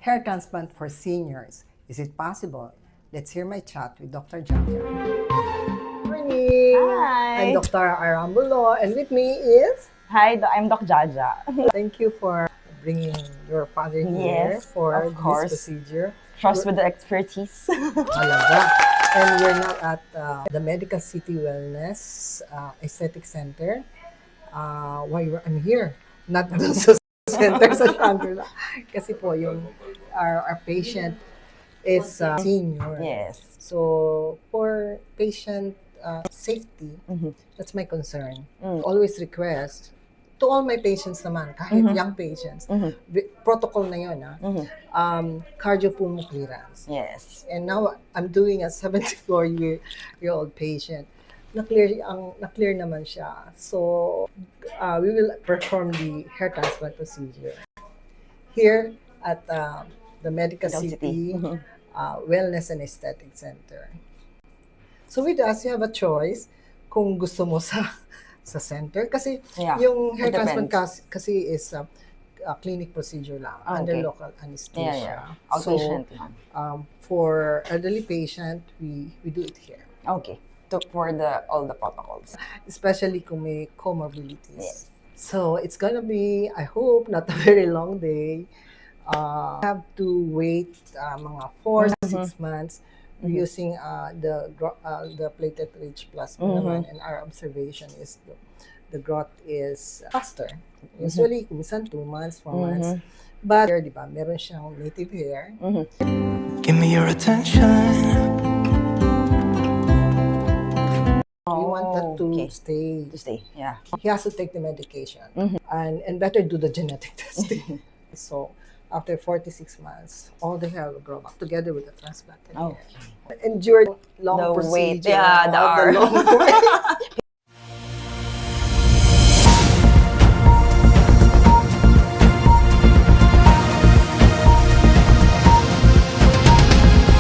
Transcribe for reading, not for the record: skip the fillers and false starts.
Hair transplant for seniors. Is it possible? Let's hear my chat with Dr. Jaja. Morning! Hi! I'm Dr. Arambulo, and with me is... Hi, I'm Doc Jaja. Thank you for bringing your father here for this procedure. Trust with the expertise. Talaga. And we're now at the Medical City Wellness Aesthetic Center. I'm here, not dun sa center sa Shangri-La. Kasi po yung our patient is senior. Yes. So for patient safety, that's my concern. Always request to all my patients naman, kahit young patients, protocol na yun, cardio-pulmonary clearance. Yes. And now I'm doing a 74-year-old patient. Na-clear naman siya. So we will perform the hair transplant procedure here at the Medical City Wellness and Aesthetic Center. So with us, you have a choice kung gusto mo sa center. Kasi yung hair transplant kasi is a clinic procedure lang under local anesthesia. Outpatient. So for elderly patient, we do it here. Okay. For all the protocols. Especially kung may comorbidities. Yes. So it's gonna be, I hope, not a very long day. Have to wait mga 4 to 6 months using the platelet-rich plasma naman, and our observation is the growth is faster. Usually, minsan 2 months, 4 months. But, di ba, meron siyang native hair. Give me your attention. We want that to stay. To stay, yeah. He has to take the medication and better do the genetic testing. So, after 46 months, all the hair will grow back together with the transplanted hair. Endure long procedure. Wait, the long